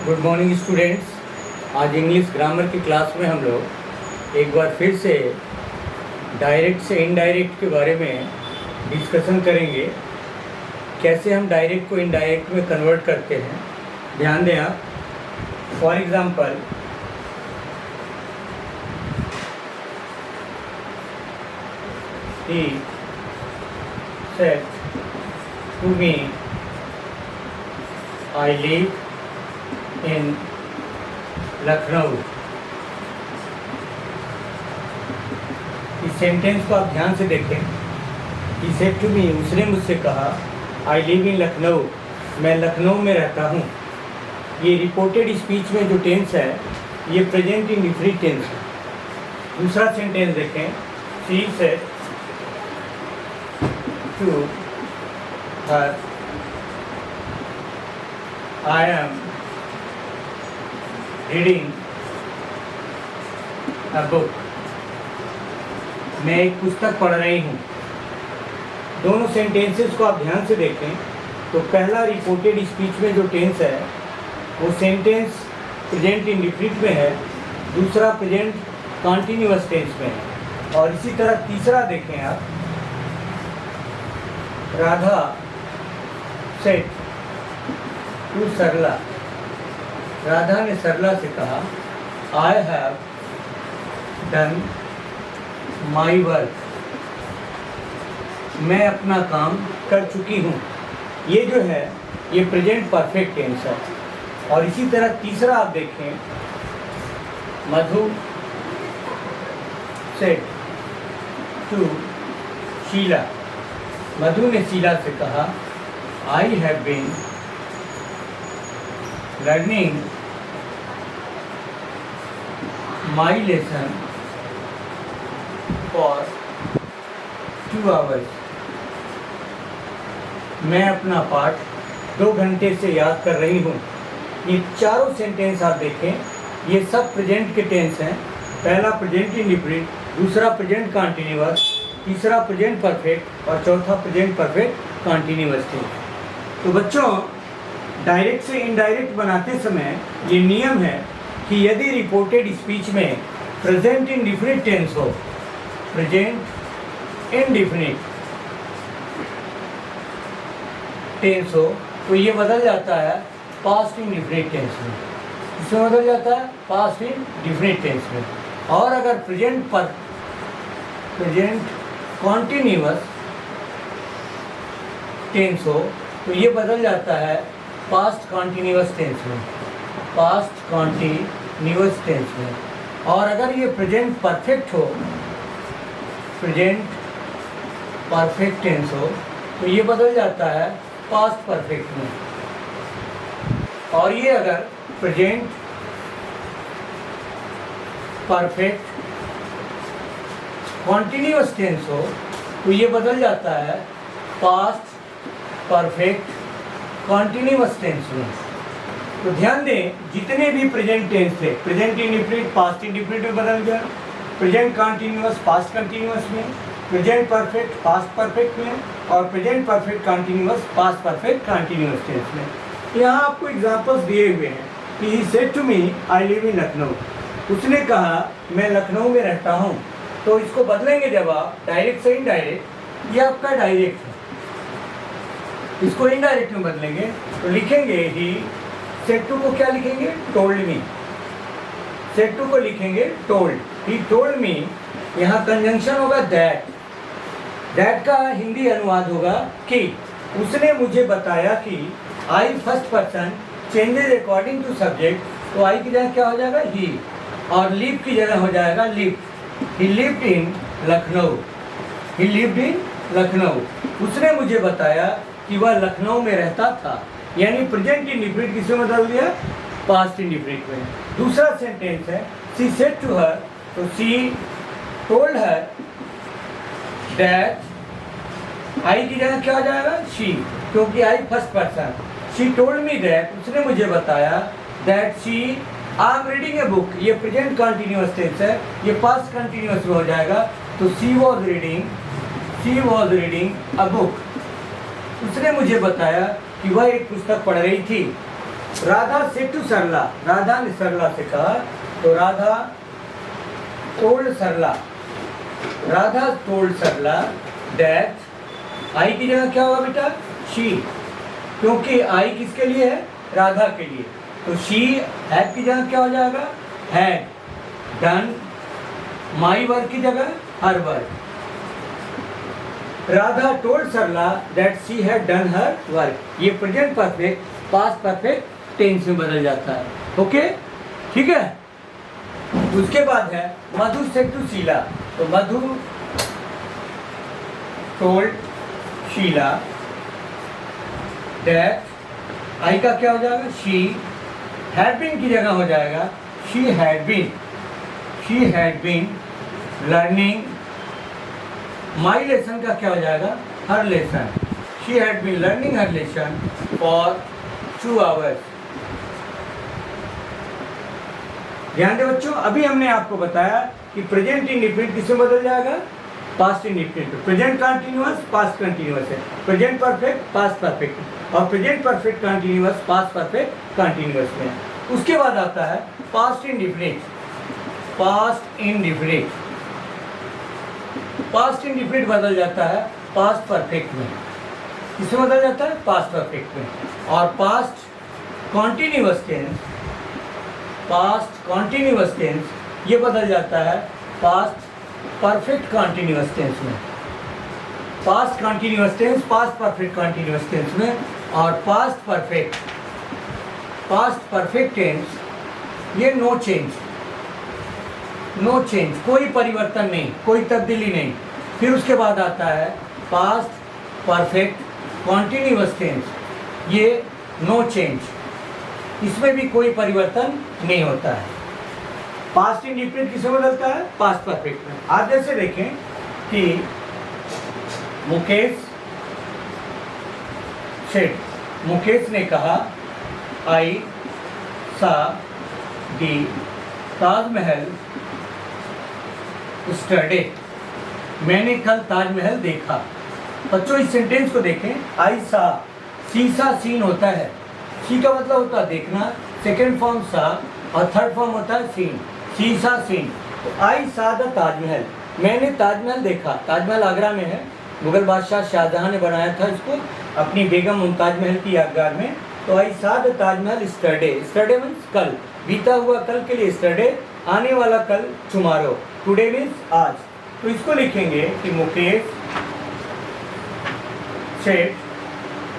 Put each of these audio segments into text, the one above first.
Good morning students. आज English grammar की class में हम लोग एक बार फिर से डायरेक्ट से इनडायरेक्ट के बारे में डिस्कशन करेंगे। कैसे हम डायरेक्ट को इनडायरेक्ट में कन्वर्ट करते हैं, ध्यान दें आप। For example, he said to me, I live in Lucknow. इस सेंटेंस को आप ध्यान से देखें। He said to me, उसने मुझसे कहा, I live in लखनऊ, मैं लखनऊ में रहता हूँ। ये रिपोर्टेड स्पीच में जो टेंस है ये प्रेजेंट इंडेफिनिट टेंस है। दूसरा सेंटेंस देखें, she said to her, I am reading a book, मैं एक पुस्तक पढ़ रही हूँ। दोनों सेंटेंसेस को आप ध्यान से देखें तो पहला रिपोर्टेड स्पीच में जो टेंस है वो सेंटेंस प्रेजेंट इंडेफिनिट में है, दूसरा प्रेजेंट कॉन्टिन्यूअस टेंस में है। और इसी तरह तीसरा देखें आप, राधा सेड टू सरला, राधा ने सरला से कहा, I have done my work, मैं अपना काम कर चुकी हूँ। ये जो है ये प्रेजेंट परफेक्ट टेंस है। और इसी तरह तीसरा आप देखें, मधु सेड टू शीला, मधु ने शीला से कहा, I have been learning my lesson for 2 hours, मैं अपना पाठ 2 घंटे से याद कर रही हूँ। ये चारों सेंटेंस आप देखें, ये सब प्रेजेंट के टेंस हैं। पहला प्रेजेंट इंडेफिनिट, दूसरा प्रेजेंट कॉन्टिन्यूअस, तीसरा प्रेजेंट परफेक्ट और चौथा प्रेजेंट परफेक्ट कॉन्टिन्यूअस टेंस। तो बच्चों, डायरेक्ट से इनडायरेक्ट बनाते समय ये नियम है कि यदि रिपोर्टेड स्पीच में प्रेजेंट इंडेफिनिट टेंस हो, प्रेजेंट इंडेफिनिट टेंस हो, तो ये बदल जाता है पास्ट इंडेफिनिट टेंस में। इसमें बदल जाता है पास्ट इंडेफिनिट टेंस में। और अगर प्रेजेंट कॉन्टिन्यूअस टेंस हो तो ये बदल जाता है पास्ट कॉन्टिन्यूअस टेंस में, पास्ट कॉन्टिन्यूअस टेंस में। और अगर ये प्रेजेंट परफेक्ट हो, प्रेजेंट परफेक्ट टेंस हो, तो ये बदल जाता है पास्ट परफेक्ट में। और ये अगर प्रेजेंट परफेक्ट कॉन्टिन्यूअस टेंस हो तो ये बदल जाता है पास्ट परफेक्ट कॉन्टिन्यूअस टेंस में। तो ध्यान दें, जितने भी प्रेजेंट टेंस थे, प्रेजेंट इंडेफिनिट पास्ट इंडेफिनिट में बदल गया, प्रेजेंट कॉन्टिन्यूअस पास्ट कंटिन्यूअस में, प्रेजेंट परफेक्ट पास्ट परफेक्ट में, और present perfect continuous past perfect continuous tense में। यहाँ आपको एग्जांपल्स दिए हुए हैं कि he said to me, I live in Lucknow, उसने कहा मैं लखनऊ में रहता हूँ। तो इसको बदलेंगे जब आप डायरेक्ट से इनडायरेक्ट, ये आपका डायरेक्ट है। इसको इनडायरेक्ट में बदलेंगे तो लिखेंगे ही सेड टू को क्या लिखेंगे, टोल्ड मी। सेड टू को लिखेंगे टोल्ड, ही टोल्ड मी। यहाँ कंजंक्शन होगा दैट, दैट का हिंदी अनुवाद होगा कि। उसने मुझे बताया कि, I first person changes according to subject, तो आई की जगह क्या हो जाएगा ही, और लिव की जगह हो जाएगा live. He lived in Lucknow, he lived in Lucknow. उसने मुझे बताया कि वह लखनऊ में रहता था। यानी प्रेजेंट इंडेफिनिट किसमें बदल दिया, पास्ट इंडेफिनिट में। दूसरा सेंटेंस है, शी सेड टू हर, तो she told her that, I की जगह क्या हो जाएगा शी, क्योंकि I first person. She told me that, उसने मुझे बताया, that she I am reading a book, ये प्रेजेंट कॉन्टिन्यूअस टेंस है, ये पास्ट कंटिन्यूअस में हो जाएगा। तो she was reading a book, उसने मुझे बताया कि वह एक पुस्तक पढ़ रही थी। राधा से टू सरला, राधा ने सरला से कहा, तो Radha told Sarla, Radha told Sarla that, I की जगह क्या होगा बेटा, शी, क्योंकि आई किसके लिए है, राधा के लिए, तो शी हैड की जगह क्या हो जाएगा, हैड डन, माई वर्क की जगह her work. Radha told Sarla that she had done her work, ये present perfect past perfect tense में बदल जाता है। ओके, ठीक है। उसके बाद है मधु सेड टू शीला, तो मधु टोल्ड शीला दैट, आई का क्या हो जाएगा, शी, हैड बीन की जगह हो जाएगा she had been learning, my lesson का क्या हो जाएगा, her lesson, she had been learning her lesson for 2 hours। ध्यान दे बच्चों, अभी हमने आपको बताया कि प्रेजेंट इंडिफिनिट किसमें बदल जाएगा, past indefinite. Present continuous past continuous है, प्रेजेंट परफेक्ट पास्ट परफेक्ट, और present perfect continuous past perfect continuous में। उसके बाद आता है past indefinite, past indefinite, past indefinite बदल जाता है पास्ट परफेक्ट में। किसमें बदल जाता है, पास्ट परफेक्ट में। और past continuous tense, past continuous tense ये बदल जाता है पास्ट परफेक्ट कॉन्टिन्यूअस टेंस में। Past continuous tense past perfect continuous tense में, और पास्ट परफेक्ट टेंस ये नो चेंज, नो चेंज, कोई परिवर्तन नहीं, कोई तब्दीली नहीं। फिर उसके बाद आता है पास्ट परफेक्ट कॉन्टिन्यूअस टेंस, ये नो चेंज, इसमें भी कोई परिवर्तन नहीं होता है। पास्ट इंडिफिनिट किसमें बदलता है, पास्ट परफेक्ट में। आप जैसे देखें कि मुकेश ने कहा आई सा दी ताजमहल स्टरडे, मैंने कल ताजमहल देखा। बच्चों इस सेंटेंस को देखें, आई सा, सीसा सीन होता है, सी का मतलब होता है देखना, सेकेंड फॉर्म सा और थर्ड फॉर्म होता है सीन, सीसा सीन। तो आई सा द ताजमहल, मैंने ताजमहल देखा। ताजमहल आगरा में है, मुगल बादशाह शाहजहां ने बनाया था इसको अपनी बेगम मुमताज महल की यादगार में। तो आई सा द ताजमहल स्टरडे, स्टरडे मीन्स कल, बीता हुआ कल के लिए स्टरडे, आने वाला कल टुमारो, टुडे मीन्स आज। तो इसको लिखेंगे कि मुकेश सेड,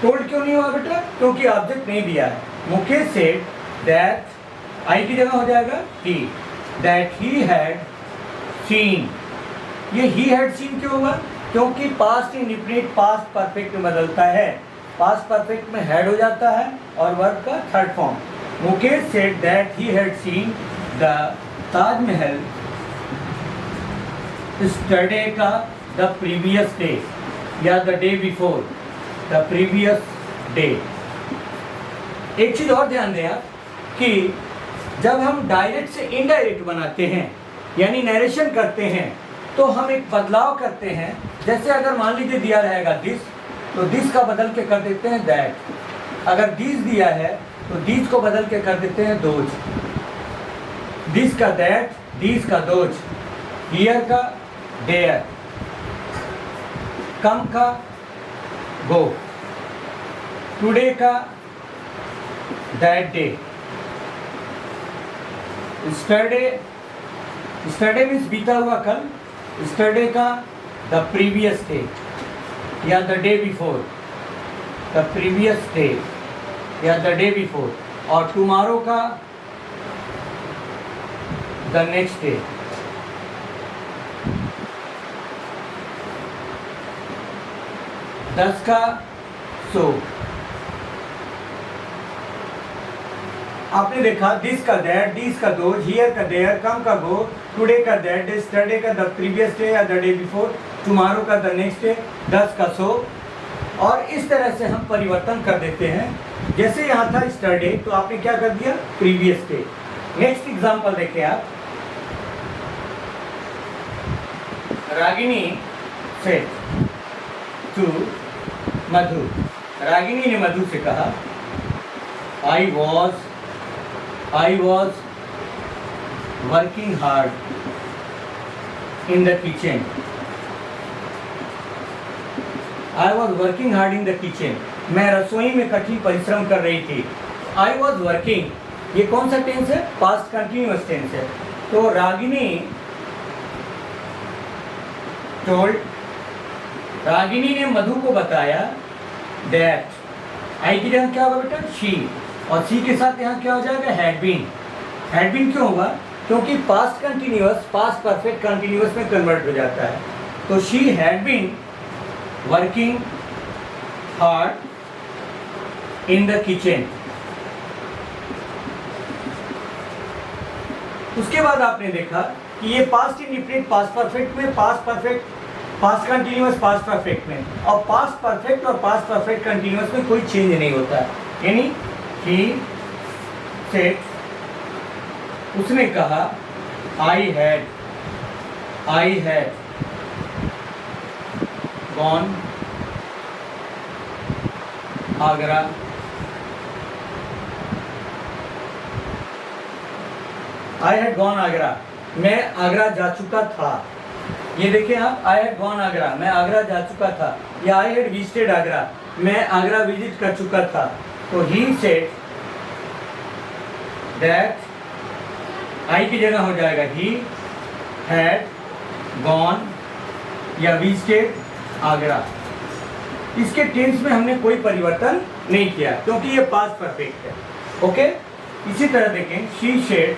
टोल्ड क्यों नहीं हुआ बेटा, क्योंकि ऑब्जेक्ट नहीं दिया है। मुकेश सेड दैट, आई की जगह हो जाएगा ही, दैट ही हैड सीन, ये ही हैड सीन क्यों हुआ, क्योंकि पास्ट इंडिफिनिट पास्ट परफेक्ट में बदलता है, पास्ट परफेक्ट में हैड हो जाता है और वर्ब का third form. Mukesh said that he had seen the Taj Mahal yesterday का द प्रीवियस डे, या the day before, the previous day. एक चीज और ध्यान दें आप कि जब हम डायरेक्ट से इनडायरेक्ट बनाते हैं यानी नरेशन करते हैं तो हम एक बदलाव करते हैं। जैसे अगर मान लीजिए दिया रहेगा दिस, तो दिस का बदल के कर देते हैं दैट। अगर दिस दिया है तो दिस को बदल के कर देते हैं दोज, दिस का दैट, दिस का दोज, हियर का देयर, कम का गो, टुडे का दैट डे, स्टरडे, स्टरडे मीन्स बीता हुआ कल, स्टरडे का द प्रीवियस डे या the day before, the previous day या द डे बिफोर, और टुमारो का द नेक्स्ट डे। दस का सो, आपने देखा दिस का दैट, दिस का दोज, हियर का देयर, कम का गो, टुडे का दैट, स्टरडे का द प्रीवियस डे या द डे बिफोर, टुमारो का द नेक्स्ट डे, दस का सो। और इस तरह से हम परिवर्तन कर देते हैं। जैसे यहाँ था स्टरडे तो आपने क्या कर दिया, प्रीवियस डे। नेक्स्ट एग्जांपल देखें आप, रागिनी सेड टू मधु, रागिनी ने मधु से कहा I was working hard in the kitchen. I was working hard in the kitchen. मैं रसोई में कठिन परिश्रम कर रही थी. I was working, ये कौन सा टेंस है? पास्ट कंटिन्यूअस टेंस है. तो रागिनी रागिनी ने मधु को बताया दैट आई की जगह क्या होगा बेटा? शी, और सी के साथ यहाँ क्या हो जाएगा? Had been. हैड बीन क्यों होगा? क्योंकि past continuous past perfect continuous में कन्वर्ट हो जाता है. तो she had been working hard in the kitchen. उसके बाद आपने देखा कि ये पास्ट इंडिफिनिट पास्ट परफेक्ट में, past perfect past continuous past perfect में, और पास्ट परफेक्ट और पास्ट परफेक्ट कंटिन्यूअस में कोई चेंज नहीं होता है. यानी ही सेड, उसने कहा I had gone Agra. I had gone Agra, मैं आगरा जा चुका था. ये देखिए आप, आई हैड गॉन आगरा, मैं आगरा जा चुका था. या आई हैड विजिटेड आगरा, मैं आगरा विजिट कर चुका था. तो ही सेड दैट, आई की जगह हो जाएगा ही हैड गॉन या विजिटेड आगरा. इसके टेंस में हमने कोई परिवर्तन नहीं किया क्योंकि ये पास्ट परफेक्ट है. ओके. इसी तरह देखें, शी सेड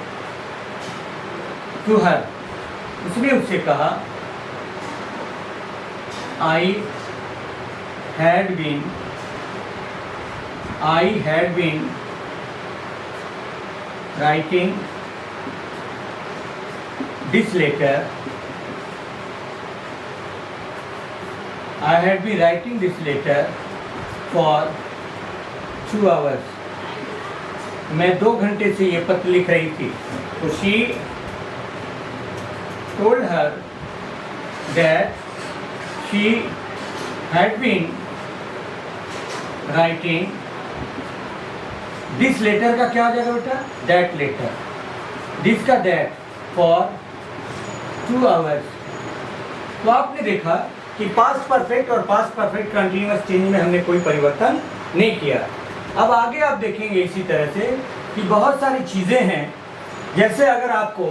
टू हर, उसने उससे कहा I had been writing this letter. I had been writing this letter for 2 hours. मैं 2 घंटे से ये पत्र लिख रही थी. तो she told her that she had been writing this letter का क्या हो जाएगा बेटा? that letter. this का that for 2 hours. तो आपने देखा कि पास्ट परफेक्ट और पास्ट परफेक्ट कंटिन्यूअस चेंज में हमने कोई परिवर्तन नहीं किया. अब आगे आप देखेंगे इसी तरह से कि बहुत सारी चीज़ें हैं. जैसे अगर आपको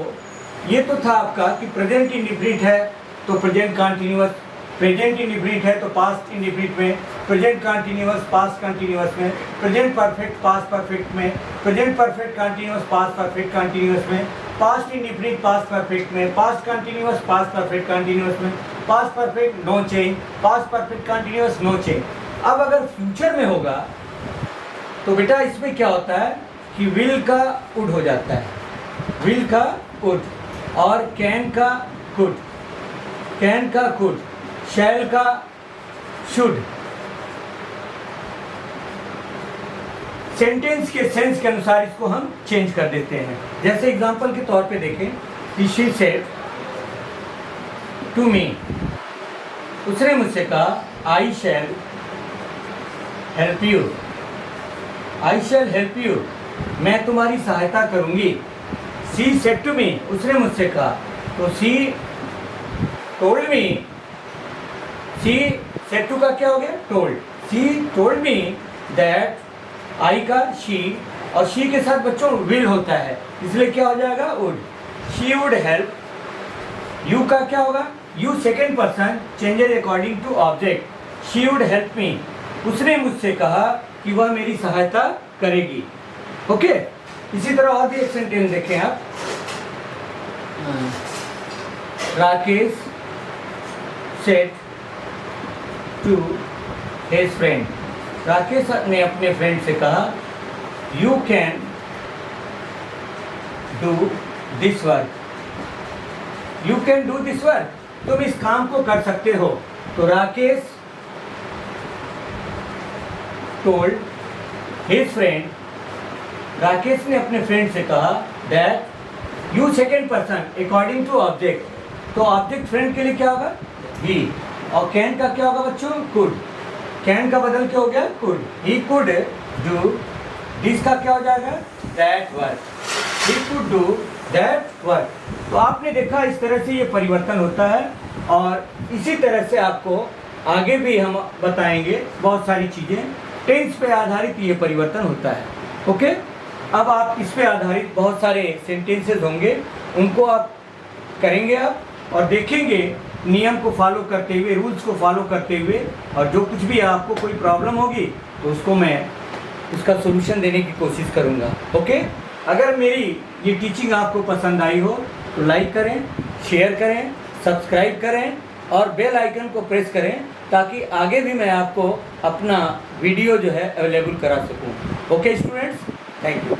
ये तो था आपका कि प्रेजेंट इंडिफिनिट है तो प्रेजेंट कंटिन्यूअस, प्रेजेंट इंडिफिनिट है तो पास्ट इंडिफिनिट में, प्रेजेंट कंटिन्यूअस पास्ट कंटिन्यूअस में, प्रेजेंट परफेक्ट पास्ट परफेक्ट में, present perfect continuous past perfect continuous में, पास्ट इंडिफिनिट पास्ट परफेक्ट में, past continuous past perfect continuous में, past perfect no change, past perfect continuous no change. अब अगर future में होगा तो बेटा इसमें क्या होता है कि विल का वुड हो जाता है, विल का वुड, और कैन का कुड, कैन का कुड, शैल का शुड. सेंटेंस के सेंस के अनुसार इसको हम चेंज कर देते हैं. जैसे एग्जांपल के तौर पे देखें, शी सेड टू मी, उसने मुझसे कहा I shall help you, I shall help you, मैं तुम्हारी सहायता करूंगी. शी सेड टू मी, उसने मुझसे कहा. तो she told me, she said to का क्या हो गया? Told. She told me that, I का शी, और शी के साथ बच्चों विल होता है इसलिए क्या हो जाएगा? Would. She would help. You का क्या होगा? You second person changes according to object. She would help me, उसने मुझसे कहा कि वह मेरी सहायता करेगी. ओके. इसी तरह और भी एक सेंटेंस देखें आप. Rakesh said to his friend, Rakesh ने अपने फ्रेंड से कहा you can do this work, you can do this work, तुम इस काम को कर सकते हो. तो Rakesh told his friend, Rakesh ने अपने फ्रेंड से कहा that you second person according to object. तो ऑब्जेक्ट फ्रेंड के लिए क्या होगा? ही. और कैन का क्या होगा बच्चों? कुड. कैन का बदल क्या हो गया? Could. He could do this का क्या हो जाएगा, that work, he could do that work. तो आपने देखा इस तरह से ये परिवर्तन होता है, और इसी तरह से आपको आगे भी हम बताएंगे बहुत सारी चीज़ें। टेंस पे आधारित ये परिवर्तन होता है। ओके, अब आप इस पे आधारित बहुत सारे सेंटेंसेस होंगे, उनको आप करेंगे आप, और देखेंगे नियम को फॉलो करते हुए, रूल्स को फॉलो करते हुए, और जो कुछ भी आपको कोई प्रॉब्लम होगी तो उसको मैं उसका सोल्यूशन देने की कोशिश करूँगा। ओके, अगर मेरी ये टीचिंग आपको पसंद आई हो तो लाइक करें, शेयर करें, सब्सक्राइब करें और बेल आइकन को प्रेस करें, ताकि आगे भी मैं आपको अपना वीडियो जो है अवेलेबल करा सकूं। Okay students, thank you.